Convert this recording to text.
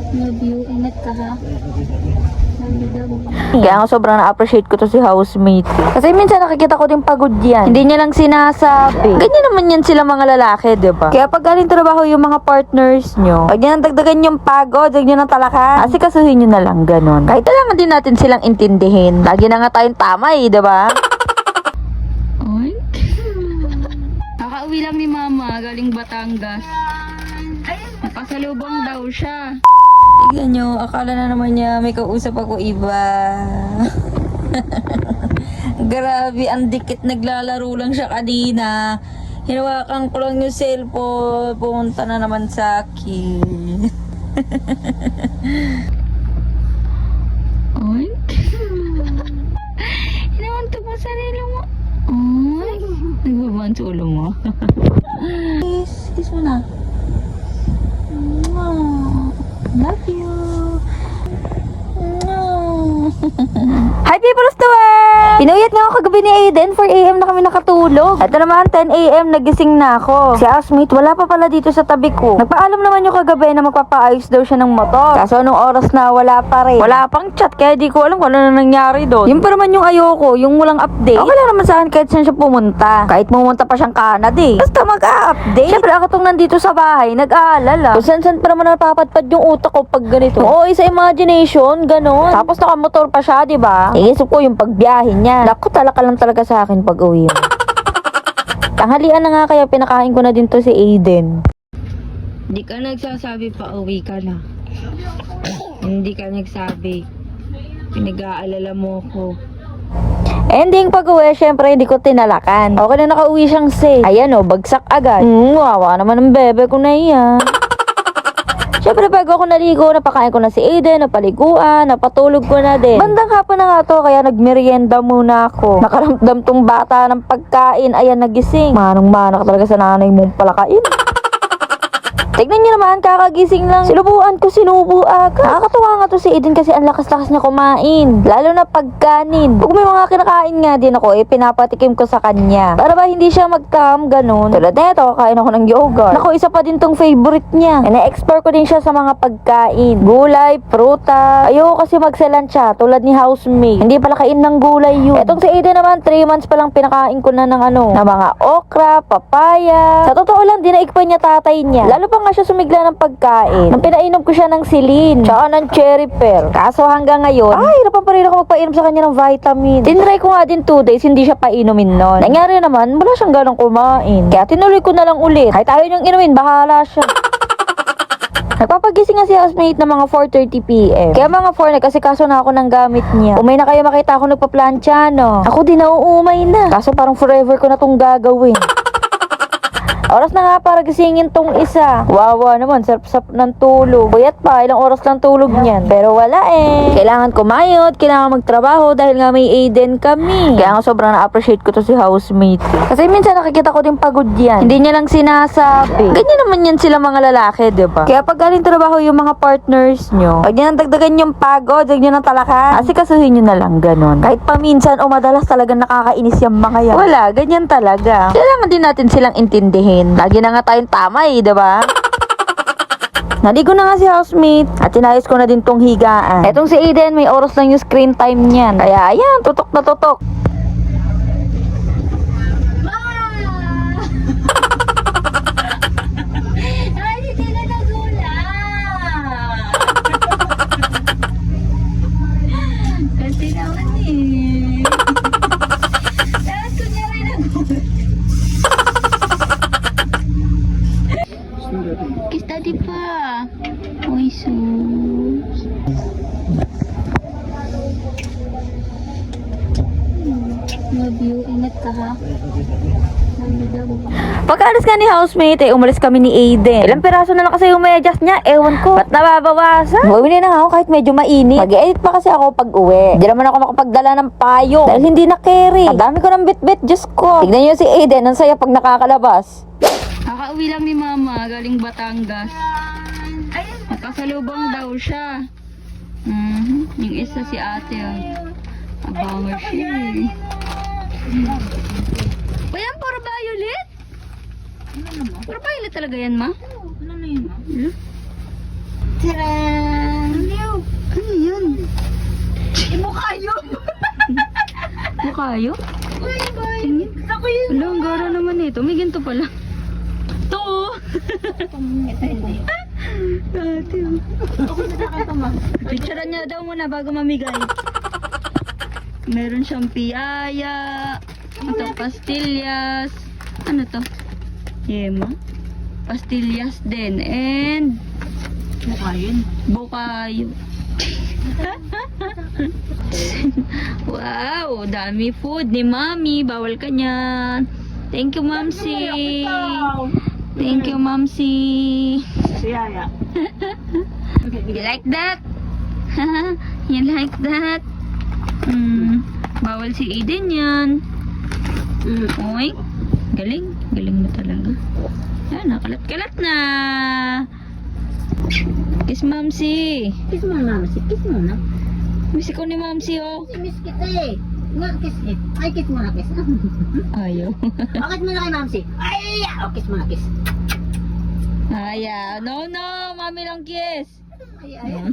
Love you. Ingat ka ha. Kaya nga sobrang na-appreciate ko to si housemate. Kasi minsan nakikita ko din pagod yan. Hindi niya lang sinasabi. Ganyan naman yan sila mga lalaki, diba? Kaya pag galing trabaho yung mga partners nyo, pag yan dagdagan yung pagod, huwag nyo ng talakan. Kasi kasuhin nyo na lang ganon. Kahit kailangan din natin silang intindihin. Lagi na nga tayong tama diba? Oy. Kakauwi lang ni Mama, galing Batangas. Nakasalubong daw siya. Tignan nyo, akala na naman niya may kausap ako iba. Grabe, ang dikit, naglalaro lang siya kanina. Hinawakan ko lang yung cellphone, pumunta na naman sa akin. Oy. Hinawanto mo sarili mo. Oy. Nagbabaan sa ulo mo. Kiss mo na. Love you. Hi people of the world! Pinuyat nga ako kagabi ni Aiden. 4 AM na kami nakatulog. Ito naman 10 AM nagising na ako. Si housemate wala pa pala dito sa tabi ko. Nagpaalam naman yung kagabi na magpapaayos daw siya ng motor. Kaso anong oras na wala pa rin. Wala pang chat kaya di ko alam kung ano na nangyari doon. Yung pa naman yung ayoko, yung walang update. Okay lang naman sa akin kahit saan siya pumunta. Kahit pumunta pa siyang Canada basta mag-update. Siyempre ako tong nandito sa bahay, nag-aalala. Kung saan pa naman napapadpad yung utak ko pag ganito. Oo, sa imagination, ganon. Tapos nakamotor pa siya, diba? Iisip ko yung pagbiyahe niya. Naku, talaka lang talaga sa akin pag uwi. Tanghalian na nga kaya pinakain ko na din to si Aiden. Hindi ka nagsasabi pa uwi ka na. Hindi ka nagsabi. Pinag-aalala mo ko. Ending pag-uwi, syempre hindi ko tinalakan. Okay na nakauwi siyang safe. Ayan bagsak agad. Wawa naman ang bebe ko na iyan. Siyempre bago ako naligo, napakain ko na si Aiden, napaliguan, napatulog ko na din. Bandang hapon na nga to, kaya nagmerienda muna ako. Nakaramdam tong bata ng pagkain, ayan nagising. Manong-mana ka talaga sa nanay mong palakain. Tignan niyo naman, kakagising lang. Sinubuan ko, sinubo agad. Nakakatuwa nga to si Aiden kasi ang lakas-lakas niya kumain. Lalo na pagkanin. Kung may mga kinakain nga din ako, pinapatikim ko sa kanya. Para ba hindi siya magtam, ganun. Tulad neto, kain ako ng yogurt. Naku, isa pa din tong favorite niya. Na-explore ko din siya sa mga pagkain. Gulay, pruta. Ayoko kasi magselansya, tulad ni housemate. Hindi pala kain ng gulay yun. Etong si Aiden naman, 3 months pa lang pinakain ko na ng ng mga okra, papaya. Sa totoo lang, dinaig pa niya tatay niya. Lalo pa nga siya sumigla ng pagkain. Nung pinainom ko siya ng silin, tsaka ng cherry pear. Kaso hanggang ngayon, hirapan pa rin ako magpainom sa kanya ng vitamin. Tinry ko nga din 2 days, hindi siya painumin nun. Nangyari naman, wala siyang ganong kumain. Kaya tinuloy ko na lang ulit. Kahit ayaw niyang inumin, bahala siya. Nagpapagising nga si housemate na mga 4:30 PM. Kaya mga 4 na kasi kaso na ako ng gamit niya. Umay na kayo makita ako nagpa-plancha, no? Ako din nauumay na. Kaso parang forever ko na tong gagawin. Oras na nga para gisingin tong isa. Wawa naman, sarap-sarap ng tulog. Buyat pa, ilang oras lang tulog niyan. Pero wala Kailangan kumayod, kailangan magtrabaho dahil nga may Aiden kami. Kaya nga sobrang na-appreciate ko to si housemate. Kasi minsan nakikita ko din pagod yan. Hindi niya lang sinasabi. Ganyan naman yan sila mga lalaki, diba? Kaya pag galing trabaho yung mga partners nyo, pag yan dagdagan yung pagod, huwag nyo ng talakan. Kasi kasuhin nyo na lang ganon. Kahit pa minsan o madalas talagang nakakainis yung mga yan. Wala, ganyan talaga. Kailangan din natin silang intindihin. Lagi na nga tayong tama diba? Naligo na nga si housemate at tinayos ko na din tong higaan. Etong si Aiden, may oras lang yung screen time niyan. Kaya ayan, tutok na tutok. Kiss daddy pa. Uy, sus. Love you. Ingat ka ha. Pagkaalis nga ni housemate, umalis kami ni Aiden. Ilang piraso na lang kasi yung medyas niya, ewan ko. Ba't nababawasan? Bumili na nga ako kahit medyo mainit. Mag-edit pa kasi ako pag uwi. Hindi naman ako makapagdala ng payo dahil hindi na carry. Ang dami ko ng bit-bit, Diyos ko. Tignan nyo si Aiden, ang saya pag nakakalabas. Kakauwi lang ni Mama, galing Batangas. Nakasalubong daw siya. Yung isa si ate. Abangar siya Bayan, puro violet? Puro violet talaga yan, ma? Ano na yun, ma? Tara! kayo? Tingin. Wala, ang gara naman ito. May ginto pala. To! Ate, picturean niya daw muna bago mamigay. Meron siyang piyaya. Ito, pastillas. Ano to? Yema. Pastillas din. And bukayo. Wow, dami food ni Mami. Bawal ka niyan. Thank you, Mamsi. Thank you, Mamsi. You like that? You like that? Bawal si Eden yan. Oy, galing. Galing mo talaga. Yan, nakalat-kalat na. Kiss Mamsi. Kiss mo na, kiss mo na. Miss ko ni Mamsi, oh. Miss kita eh. Nga, kiss it. Ay, kiss mo na, kiss. Ayaw. Bakit mo na kay Mamsi? Ay, kiss mo na, kiss. Ayaw. No, no. Mami lang kiss. Ay.